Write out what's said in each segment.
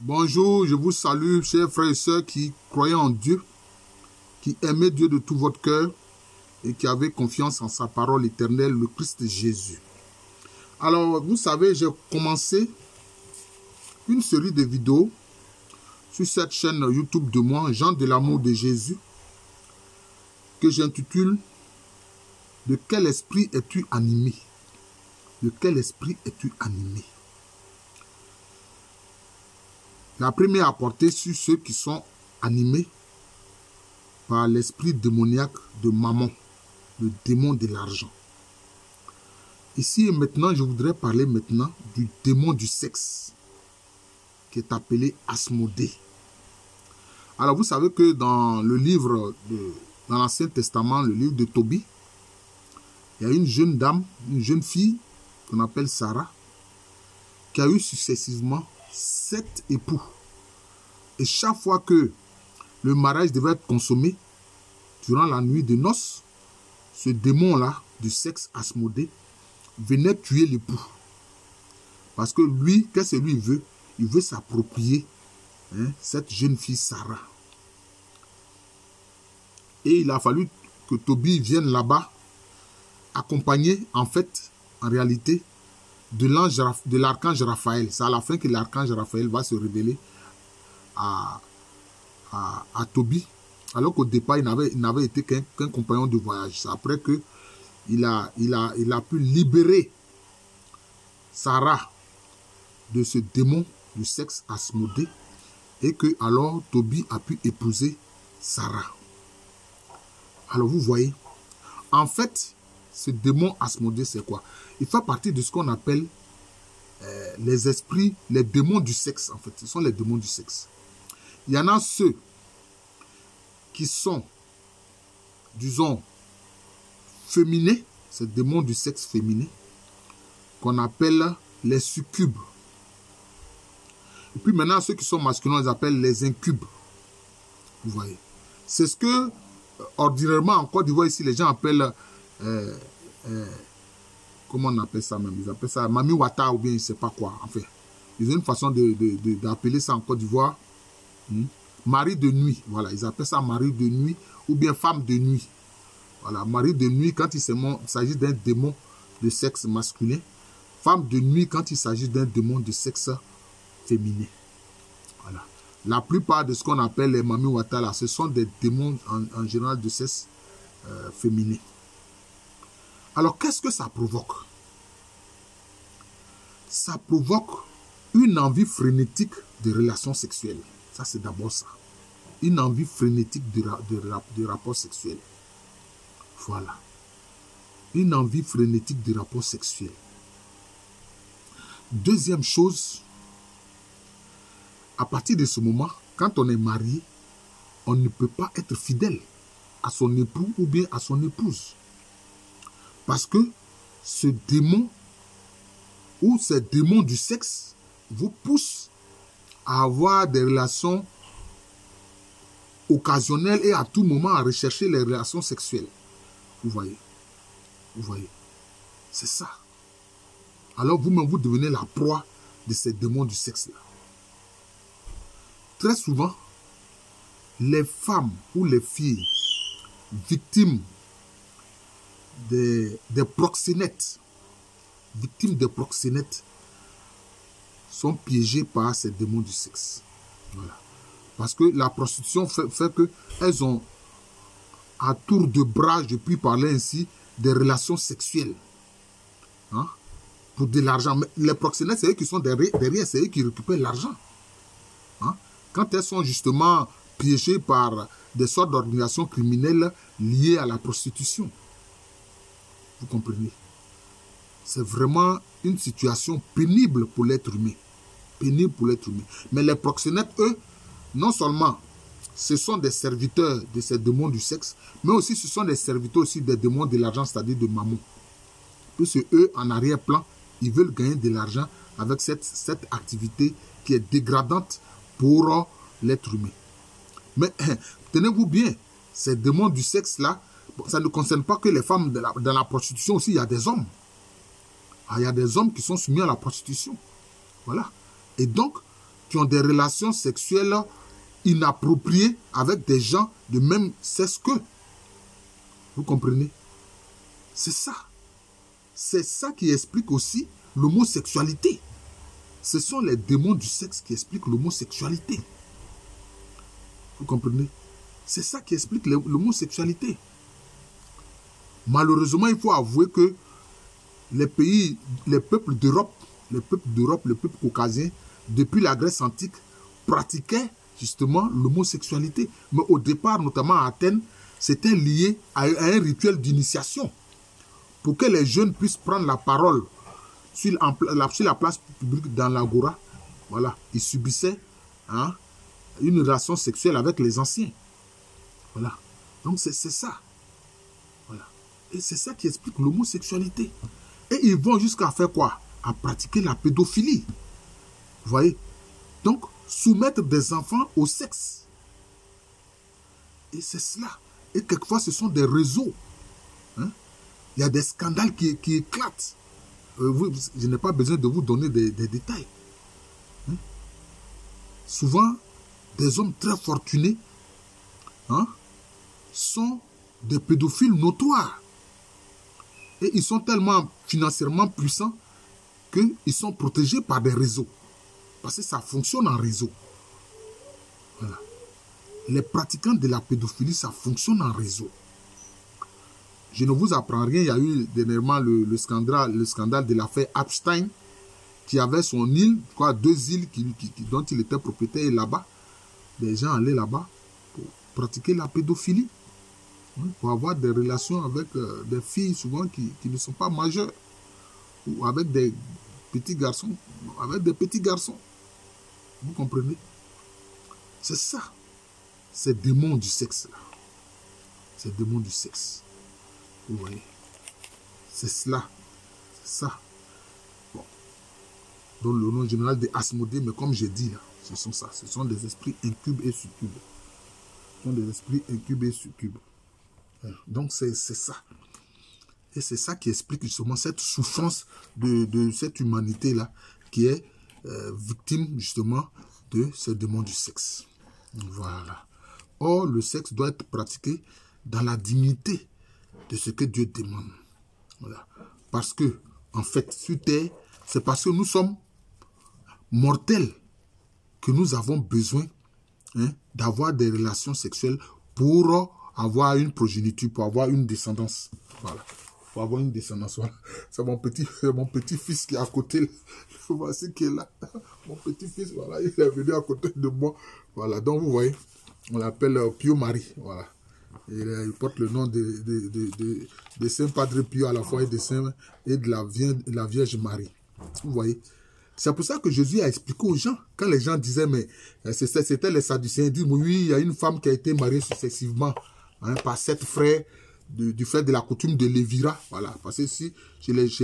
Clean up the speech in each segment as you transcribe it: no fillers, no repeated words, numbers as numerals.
Bonjour, je vous salue, chers frères et sœurs qui croyaient en Dieu, qui aimaient Dieu de tout votre cœur et qui avaient confiance en sa parole éternelle, le Christ Jésus. Alors, vous savez, j'ai commencé une série de vidéos sur cette chaîne YouTube de moi, Jean de l'amour de Jésus, que j'intitule « De quel esprit es-tu animé ?» De quel esprit es-tu animé? La première a porté sur ceux qui sont animés par l'esprit démoniaque de Mammon, le démon de l'argent. Ici et maintenant, je voudrais parler maintenant du démon du sexe, qui est appelé Asmodée. Alors, vous savez que dans le livre, dans l'Ancien Testament, le livre de Tobie, il y a une jeune dame, une jeune fille, qu'on appelle Sarah, qui a eu successivement 7 époux. Et chaque fois que le mariage devait être consommé, durant la nuit de noces, ce démon-là, du sexe Asmodée, venait tuer l'époux. Parce que lui, qu'est-ce que lui veut? Il veut s'approprier cette jeune fille Sarah. Et il a fallu que Tobie vienne là-bas, accompagné, en fait, en réalité, de l'archange Raphaël. C'est à la fin que l'archange Raphaël va se révéler à Tobie, alors qu'au départ, il n'avait été qu'un compagnon de voyage. C'est après qu'il a pu libérer Sarah de ce démon du sexe Asmodée et que alors Tobie a pu épouser Sarah. Alors vous voyez, en fait, ce démon Asmodée, c'est quoi? Il fait partie de ce qu'on appelle les esprits, les démons du sexe, en fait. Ce sont les démons du sexe. Il y en a ceux qui sont, disons, féminins, ces démons du sexe féminin, qu'on appelle les succubes. Et puis maintenant, ceux qui sont masculins, on les appelle les incubes. Vous voyez. C'est ce que, ordinairement, en Côte d'Ivoire, ici, les gens appellent... comment on appelle ça même? Ils appellent ça Mami Wata ou bien je ne sais pas quoi. Enfin, ils ont une façon d'appeler ça en Côte d'Ivoire. Mari de nuit. Voilà, ils appellent ça mari de nuit ou bien femme de nuit. Voilà, mari de nuit quand il s'agit d'un démon de sexe masculin. Femme de nuit quand il s'agit d'un démon de sexe féminin. Voilà. La plupart de ce qu'on appelle les Mami Wata là, ce sont des démons en général de sexe féminin. Alors, qu'est-ce que ça provoque? Ça provoque une envie frénétique de relations sexuelles. Ça, c'est d'abord ça. Une envie frénétique de rapport sexuel. Voilà. Une envie frénétique de rapport sexuel. Deuxième chose, à partir de ce moment, quand on est marié, on ne peut pas être fidèle à son époux ou bien à son épouse. Parce que ce démon ou ces démons du sexe vous poussent à avoir des relations occasionnelles et à tout moment à rechercher les relations sexuelles. Vous voyez? Vous voyez? C'est ça. Alors vous-même, vous devenez la proie de ces démons du sexe-là. Très souvent, les femmes ou les filles victimes des proxénètes, sont piégées par ces démons du sexe. Voilà. Parce que la prostitution fait qu'elles ont à tour de bras, je puis parler ainsi, des relations sexuelles. Hein? Pour de l'argent. Mais les proxénètes, c'est eux qui sont derrière, c'est eux qui récupèrent l'argent. Hein? Quand elles sont justement piégées par des sortes d'organisations criminelles liées à la prostitution. Vous comprenez? C'est vraiment une situation pénible pour l'être humain. Pénible pour l'être humain. Mais les proxénètes, eux, non seulement ce sont des serviteurs de ces démons du sexe, mais aussi ce sont des serviteurs aussi des démons de l'argent, c'est-à-dire de Mammon. Puisque eux, en arrière-plan, ils veulent gagner de l'argent avec cette activité qui est dégradante pour l'être humain. Mais tenez-vous bien, ces démons du sexe-là, ça ne concerne pas que les femmes. Dans la prostitution aussi, il y a des hommes. Il y a des hommes qui sont soumis à la prostitution. Voilà. Et donc, qui ont des relations sexuelles inappropriées avec des gens de même sexe qu'eux. Vous comprenez? C'est ça. C'est ça qui explique aussi l'homosexualité. Ce sont les démons du sexe qui expliquent l'homosexualité. Vous comprenez? C'est ça qui explique l'homosexualité. Malheureusement, il faut avouer que les peuples d'Europe, les peuples caucasiens, depuis la Grèce antique, pratiquaient justement l'homosexualité. Mais au départ, notamment à Athènes, c'était lié à un rituel d'initiation. Pour que les jeunes puissent prendre la parole sur la place publique dans l'agora, voilà, ils subissaient une relation sexuelle avec les anciens. Voilà. Donc c'est ça. Voilà. Et c'est ça qui explique l'homosexualité. Et ils vont jusqu'à faire quoi? À pratiquer la pédophilie. Vous voyez? Donc, soumettre des enfants au sexe. Et c'est cela. Et quelquefois, ce sont des réseaux. Hein? Il y a des scandales qui éclatent. Je n'ai pas besoin de vous donner des détails. Hein? Souvent, des hommes très fortunés sont des pédophiles notoires. Et ils sont tellement financièrement puissants qu'ils sont protégés par des réseaux. Parce que ça fonctionne en réseau. Voilà. Les pratiquants de la pédophilie, ça fonctionne en réseau. Je ne vous apprends rien. Il y a eu dernièrement le scandale de l'affaire Epstein, qui avait son île, quoi, 2 îles dont il était propriétaire. Et là-bas, les gens allaient là-bas pour pratiquer la pédophilie. Pour avoir des relations avec des filles souvent qui ne sont pas majeures. Ou avec des petits garçons. Vous comprenez? C'est ça. Ces démons du sexe là. Ces démons du sexe. Vous voyez? C'est cela. C'est ça. Bon. Donc le nom général des Asmodées, mais comme j'ai dit là, ce sont ça. Ce sont des esprits incubes et succubes. Ce sont des esprits incubes et succubes. Donc c'est ça. Et c'est ça qui explique justement cette souffrance de cette humanité-là qui est victime justement de ce démon du sexe. Voilà. Or, le sexe doit être pratiqué dans la dignité de ce que Dieu demande. Voilà. Parce que, en fait, sur terre, c'est parce que nous sommes mortels que nous avons besoin d'avoir des relations sexuelles pour avoir une progéniture, pour avoir une descendance. Voilà. Pour avoir une descendance. Voilà. C'est mon petit-fils qui est à côté. Voici qui est là. Mon petit-fils, voilà, il est venu à côté de moi. Voilà. Donc, vous voyez, on l'appelle Pio Marie. Voilà. Il porte le nom de Saint Padre Pio à la fois et de la Vierge Marie. Vous voyez. C'est pour ça que Jésus a expliqué aux gens, quand les gens disaient, mais c'était les Sadducéens, ils disent, oui, il y a une femme qui a été mariée successivement par 7 frères du fait de la coutume de Lévira. Voilà. Parce que si,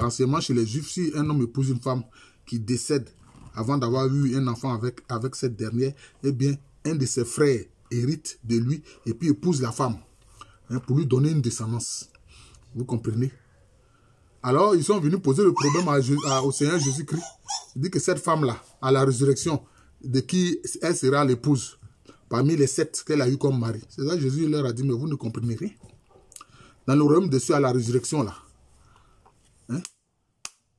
anciennement, chez les Juifs, si un homme épouse une femme qui décède avant d'avoir eu un enfant avec cette dernière, eh bien, un de ses frères hérite de lui et puis épouse la femme pour lui donner une descendance. Vous comprenez? Alors, ils sont venus poser le problème au Seigneur Jésus-Christ. Il dit que cette femme-là, à la résurrection, de qui elle sera l'épouse, parmi les 7 qu'elle a eu comme mari. C'est ça, Jésus leur a dit, mais vous ne comprenez rien. Dans le royaume de Dieu, à la résurrection, là,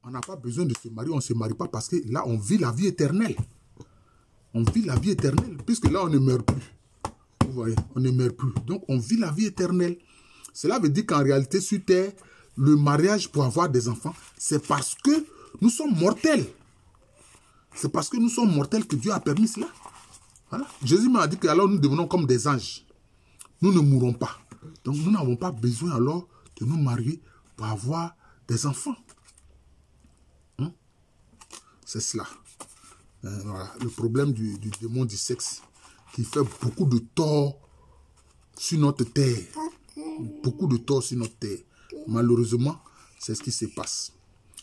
on n'a pas besoin de se marier, on ne se marie pas parce que là, on vit la vie éternelle. On vit la vie éternelle, puisque là, on ne meurt plus. Vous voyez, on ne meurt plus. Donc, on vit la vie éternelle. Cela veut dire qu'en réalité, sur terre, le mariage pour avoir des enfants, c'est parce que nous sommes mortels. C'est parce que nous sommes mortels que Dieu a permis cela. Voilà. Jésus m'a dit que alors nous devenons comme des anges. Nous ne mourrons pas. Donc, nous n'avons pas besoin alors de nous marier pour avoir des enfants. C'est cela. Voilà. Le problème du démon du sexe qui fait beaucoup de tort sur notre terre. Beaucoup de tort sur notre terre. Malheureusement, c'est ce qui se passe.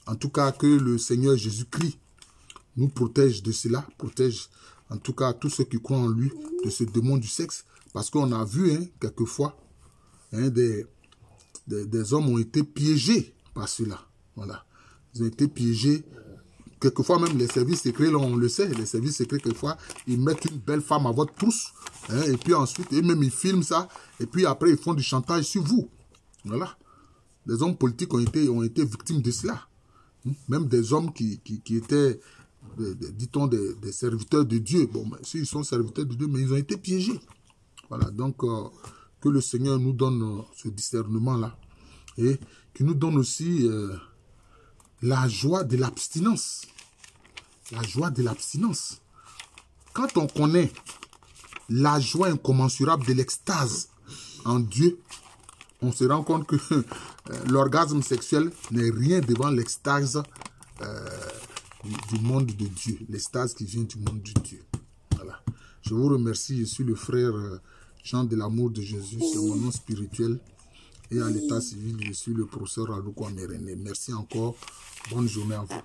En tout cas, que le Seigneur Jésus-Christ nous protège de cela, protège en tout cas tous ceux qui croient en lui de ce démon du sexe. Parce qu'on a vu quelquefois des hommes ont été piégés par cela. Voilà. Ils ont été piégés quelquefois même les services secrets, là, on le sait, les services secrets, quelquefois, ils mettent une belle femme à votre trousse, hein, et puis ensuite, eux-mêmes, ils filment ça, et puis après, ils font du chantage sur vous. Voilà. Les hommes politiques ont été victimes de cela. Même des hommes qui étaient, dit-on, des serviteurs de Dieu. Bon, ben, s'ils sont serviteurs de Dieu, mais ils ont été piégés. Voilà, donc, que le Seigneur nous donne ce discernement-là, et qu'il nous donne aussi la joie de l'abstinence. La joie de l'abstinence. Quand on connaît la joie incommensurable de l'extase en Dieu, on se rend compte que l'orgasme sexuel n'est rien devant l'extase du monde de Dieu. L'extase qui vient du monde de Dieu. Voilà. Je vous remercie. Je suis le frère Jean de l'amour de Jésus. C'est mon nom spirituel. Et à l'état civil, je suis le professeur Aluko Amérené. Merci encore. Bonne journée à vous.